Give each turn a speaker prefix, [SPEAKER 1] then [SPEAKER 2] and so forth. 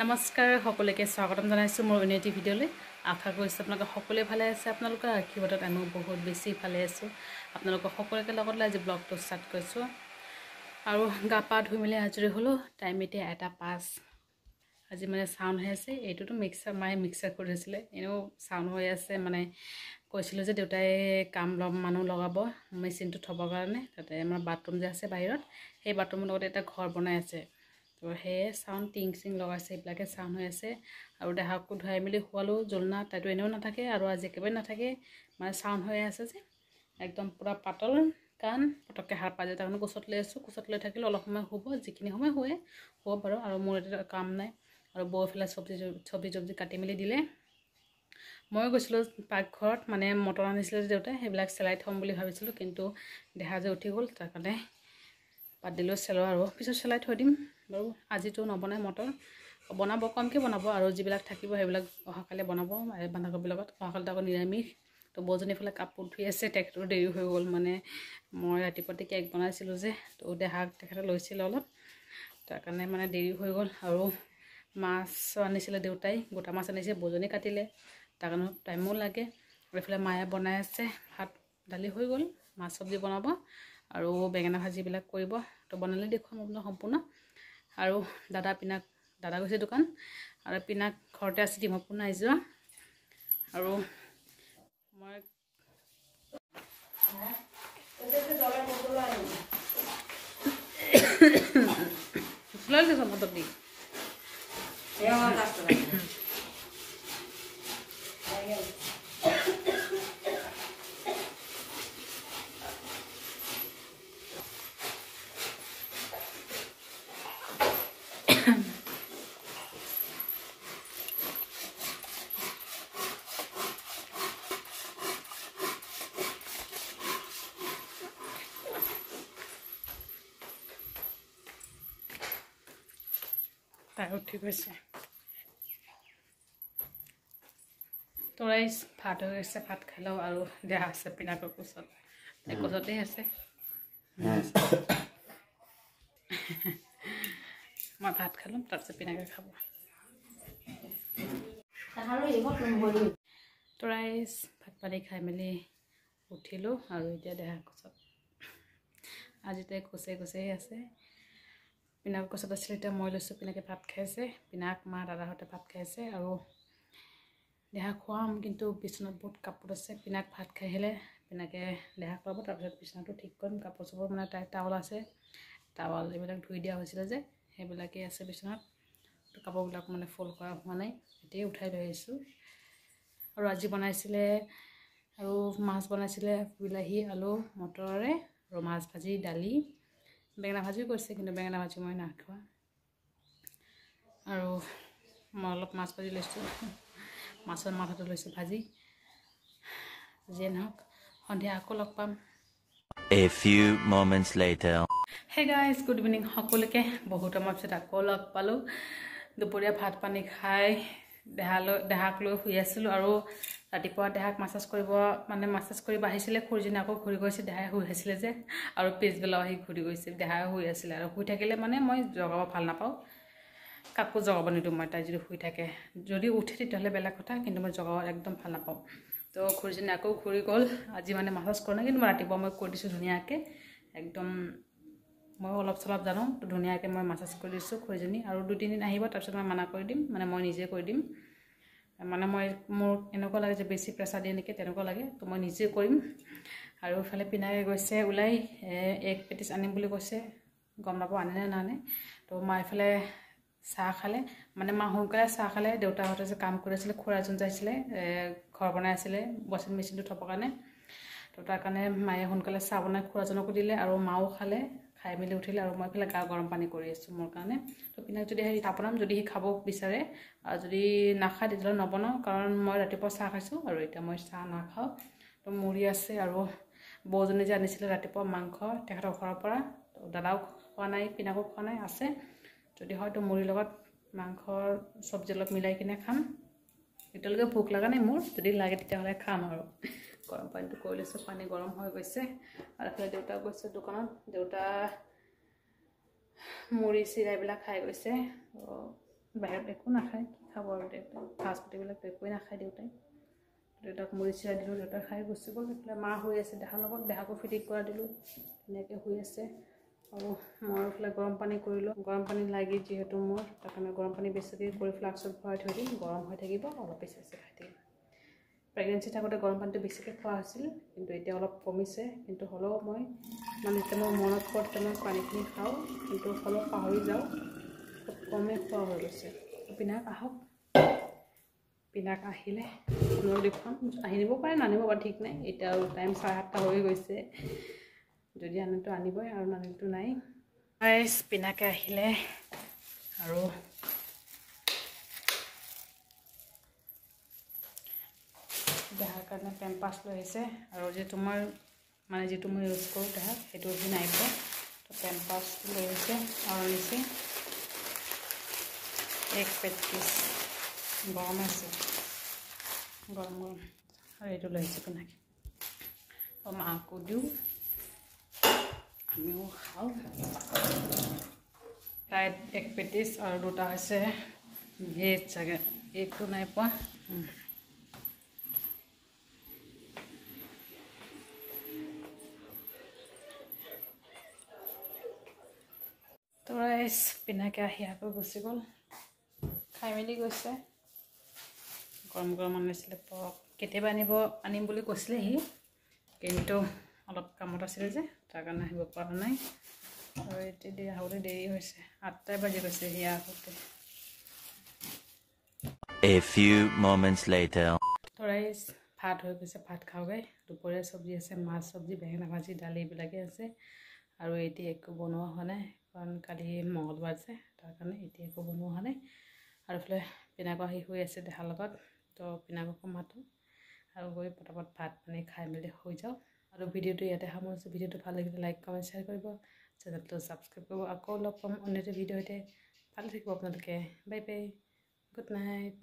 [SPEAKER 1] নমস্কাৰ সকলোকে স্বাগতম জনাইছো মোৰ উন্নতি ভিডিঅ'লৈ আশা কৰিছো আপোনালোক সকলোৱে ভালে আছে আপোনালোকৰ আশীৰ্বাদত আমি বহুত বেছি ভালে আছো আপোনালোক সকলোকে লগত লৈ আজি ব্লগটো ষ্টাৰ্ট কৰিছো আৰু গা পা ধুই মেলি আজৰি হলো টাইম এতিয়া 1:05 আজি মানে সাউন্ড হৈ আছে এইটোটো মিক্সাৰ মায়ে মিক্সাৰ কৰি দিছিলে এনেও সাউন্ড হৈ আছে মানে কৈছিল যে দেউতাই কাম মানুহ লগাব মেচিনটো থবৰ কাৰণে তাতে আমাৰ বাথৰুম যে আছে বাহিৰত সেই বাথৰুমৰ লগত এটা ঘৰ বনাই আছে তো হে সাউন্ড টিং সিং লগাইছে এইবিলাকে সাউন্ড হৈ আছে আৰু দেহাকো ধুৱাই মেলি শুৱালো জলনা তাইতো এনেও নাথাকে আৰু আজি একেবাৰে নাথাকে মানে সাউন্ড হৈ আছে যে একদম পুৰা পাতল কান পটককে হাত পাজে তাৰ কাৰণে কোচত লৈ আছো কোচত লৈ থাকিলে অলপ সময় শুব যিখিনি সময় শুৱে শুব বাৰু আৰু মোৰ এটা কাম নাই আৰু বৌফালে চব্জি কাটি মেলি দিলে মই গৈছিলো পাকঘৰত মানে মটৰ আনিছিলে দেউতাই সেইবিলাক চেলাই থম বুলি ভাবিছিলো কিন্তু দেহা যে উঠি গ'ল তাৰ কাৰণে পাত দিলো চেলো আৰু পিছত চেলাই থৈ দিম বাৰু আজিতো নবনাই মটৰ বনাব কমকে বনাব আৰু যিবিলাক থাকিব সেইবিলাক অহাকালে বনাব বান্ধাকবিৰ লগত অহাকালে আকৌ নিৰামিষ তো বৌজনী ফালে কাপোৰ ধুই আছে তেখেতৰ দেৰি হৈ গ'ল মানে মই ৰাতিপুৱাতে কেক বনাইছিলো যে তো দেহাক তেখেতে লৈছিল অলপ তাৰ কাৰণে মানে দেৰি হৈ গ'ল আৰু মাছ আনিছিলে দেউতাই গোটা মাছ আনিছে বৌজনী কাটিলে তাৰ কাৰণে টাইমো লাগে এইফালে মায়ে বনাই আছে ভাত দালি হৈ গ'ল মাছ চব্জি বনাব আৰু বেঙেনা ভাজিবিলাক কৰিব তো বনালে দেখুৱাম আপোনাক সম্পূৰ্ণ আৰু দাদা গৈছে দোকান আৰু পিনাক ঘৰতে আছে ডিমপুৰ নাই যোৱা আৰু মই লৈ লৈছো মটৰ দি তাই উঠি গৈছে তোৰাই ভাত হৈ গৈছে ভাত খালো আৰু দেহা আছে পিনাকৰ কোচত তাই কোচতে আছে মই ভাত খালো তাৰপিছত পিনাকে খাব তোৰাই ভাত পানী খাই মেলি উঠিলো আৰু এতিয়া দেহা কোচত আজি তাই কোচে আছে পিনাক কোচত আছিলে এতিয়া মই লৈছোঁ পিনাকে ভাত খাইছে পিনাক মা দাদাহঁতে ভাত খাইছে আৰু দেহা খুৱাম কিন্তু বিচনাত বহুত কাপোৰ আছে পিনাক ভাত খাই আহিলে পিনাকে দেহা খুৱাব তাৰপিছত বিচনাটো ঠিক কৰিম কাপোৰ চাপোৰ মানে তাই টাৱল আছে টাৱল এইবিলাক ধুই দিয়া হৈছিলে যে সেইবিলাকেই আছে বিচনাত কাপোৰবিলাক মানে ফল্ড কৰা হোৱা নাই এতিয়াই উঠাই লৈ আহিছোঁ আৰু আজি বনাইছিলে আৰু মাছ বনাইছিলে বিলাহী আলু মটৰেৰে আৰু মাছ ভাজি দালি বেঙেনা ভাজিও কৰিছে কিন্তু বেঙেনা ভাজি মই নাখোৱা আৰু মই অলপ মাছ ভাজি লৈছোঁ মাছৰ মাথাটো লৈছোঁ ভাজি যিয়ে নহওক সন্ধিয়া আকৌ লগ পাম
[SPEAKER 2] A few moments later.
[SPEAKER 1] Hey guys, good evening সকলোকে বহুত সময় পিছত আকৌ লগ পালো দুপৰীয়া ভাত পানী খাই দেহাক লৈ শুই আছিলোঁ আৰু ৰাতিপুৱা দেহাক মাছাজ কৰিব আহিছিলে খুৰীজনী আকৌ ঘূৰি গৈছে দেহাই শুই আছিলে যে আৰু পিছবেলাও আহি ঘূৰি গৈছে দেহাই শুই আছিলে আৰু শুই থাকিলে মানে মই জগাব ভাল নাপাওঁ কাকো জগাব নিদিওঁ মই তাই যদি শুই থাকে যদি উঠে তেতিয়াহ'লে বেলেগ কথা কিন্তু মই জগাব একদম ভাল নাপাওঁ তো খুৰীজনী আকৌ ঘূৰি গ'ল আজি মানে মাছাজ কৰা নাই কিন্তু ৰাতিপুৱা মই কৰি দিছোঁ ধুনীয়াকৈ একদম মই অলপ চলপ জানো তো ধুনীয়াকৈ মই মাছাজ কৰি দিছোঁ খুৰীজনী আৰু 2-3 দিন আহিব তাৰপিছত মই মানা কৰি দিম মানে মই নিজে কৰি দিম মানে মোৰ এনেকুৱা লাগে যে বেছি প্ৰেছাৰ দিয়ে নেকি তেনেকুৱা লাগে তো মই নিজে কৰিম আৰু ইফালে পিনাকে গৈছে ওলাই এক পেটিছ আনিম বুলি কৈছে গম নাপাওঁ আনে নে নানে তো মা ইফালে চাহ খালে মানে মা সোনকালে চাহ খালে দেউতাহঁতে যে কাম কৰি আছিলে খুৰাজন যাইছিলে ঘৰ বনাই আছিলে ৱাশ্বিং মেচিনটো থবৰ কাৰণে তো তাৰ কাৰণে মায়ে সোনকালে চাহ বনাই খুৰাজনকো দিলে আৰু মাও খালে খাই মেলি উঠিলে আৰু মই ইফালে গা গৰম পানী কৰি আছোঁ মোৰ কাৰণে তো পিনাক যদি হেৰি বনাম যদি সি খাব বিচাৰে আৰু যদি নাখায় তেতিয়াহ'লে নবনাওঁ কাৰণ মই ৰাতিপুৱা চাহ খাইছোঁ আৰু এতিয়া মই চাহ নাখাওঁ তো মুড়ি আছে আৰু বৌজনী যে আনিছিলে ৰাতিপুৱা মাংস তেখেতৰ ঘৰৰ পৰা তো দাদাও খোৱা নাই পিনাকো খোৱা নাই আছে যদি হয়তো মুড়িৰ লগত মাংসৰ চব্জি অলপ মিলাই কিনে খাম এতিয়ালৈকে ভোক লগা নাই মোৰ যদি লাগে তেতিয়াহ'লে খাম আৰু গৰম পানীটো কৰি লৈছোঁ পানী গৰম হৈ গৈছে আৰু এফালে দেউতা গৈছে দোকানত দেউতা মুড়ি চিৰা এইবিলাক খাই গৈছে বাহিৰত একো নাখায়, কি খাব আৰু দেউতাই, ফাষ্ট ফুডবিলাক একোৱেই নাখায় দেউতাই। দেউতাক মুড়ি চিৰা দিলোঁ, দেউতাই খাই গুচি গ'ল। এইফালে মা শুই আছে দেহাৰ লগত, দেহাকো ফিটিং কৰা দিলোঁ, ধুনীয়াকৈ শুই আছে। আৰু মই এইফালে গৰম পানী কৰিলোঁ, গৰম পানী লাগি যিহেতু মোৰ, তাৰ কাৰণে গৰম পানী বেছিকৈ কৰি ফ্লাক্সত ভৰাই থৈ দিম, গৰম হৈ থাকিব, অলপ বেছি খাই থাকিম। প্ৰেগনেঞ্চি থাকোঁতে গৰম পানীটো বেছিকৈ খোৱা হৈছিল, কিন্তু এতিয়া অলপ কমিছে। কিন্তু হ'লেও মই যেতিয়া মই মনত পৰে তেতিয়া মই পানীখিনি খাওঁ, কিন্তু হ'লেও পাহৰি যাওঁ, খুব কমেই খোৱা হৈ গৈছে। পিনাক আহক, পিনাক আহিলে আপোনালোক দেখুৱাম, আহিব পাৰে নানিব পাৰে ঠিক নাই। এতিয়া আৰু টাইম 7:30 হৈ গৈছে, যদি আনেতো আনিবই আৰু নানিলেতো নাই। পিনাকে আহিলে আৰু দেহাৰ কাৰণে পেম্পাছ লৈ আহিছে। আৰু যিটো মই ইউজ কৰোঁ দেহাক, সেইটো সি নাই পোৱা, তো পেম্পাছ লৈ আহিছে। আৰু আনিছে এক পেটিছ, গৰম আছে, গৰম আৰু এইটো লৈ আহিছে পিনাকে। আৰু মাকো দিওঁ, আমিও খাওঁ। তাইত এক পেটিছ আৰু দুটা হৈছে ভেজ চাগে, একটো নাই পোৱা। তো পিনাকে আহি আকৌ গুচি গ'ল, খাই মেলি গৈছে। গৰম গৰম আনিছিলে পৰক, কেতিয়াবা আনিম বুলি কৈছিলে সি, কিন্তু অলপ কামত আছিলে যে, তাৰ কাৰণে আহিব পৰা নাই। আৰু এতিয়া আহোঁতে দেৰি হৈছে, 8টাই বাজি গৈছে সি আহোঁতে।
[SPEAKER 2] A few moments later.
[SPEAKER 1] তো ভাত হৈ গৈছে, ভাত খাওঁগৈ। দুপৰীয়া চব্জি আছে, মাছ চব্জি, বেঙেনা ভাজি, দালি এইবিলাকেই আছে। আৰু এতিয়া একো বনোৱা হোৱা নাই, কাৰণ কালি মঙলবাৰ যে, তাৰ কাৰণে এতিয়া একো বনোৱা হোৱা নাই। আৰু এইফালে পিনাকো আহি শুই আছে দেহাৰ লগত, তো পিনাককো মাতোঁ আৰু গৈ পটাপট ভাত পানী খাই মেলি শুই যাওঁ। আৰু ভিডিঅ'টো ইয়াতে সামৰিছোঁ। ভিডিঅ'টো ভাল লাগিলে লাইক কমেণ্ট শ্বেয়াৰ কৰিব, চেনেলটো ছাবস্ক্ৰাইব কৰিব। আকৌ লগ পাম অন্য এটা ভিডিঅ'তে। ভালে থাকিব আপোনালোকে, বাই বাই, গুড নাইট।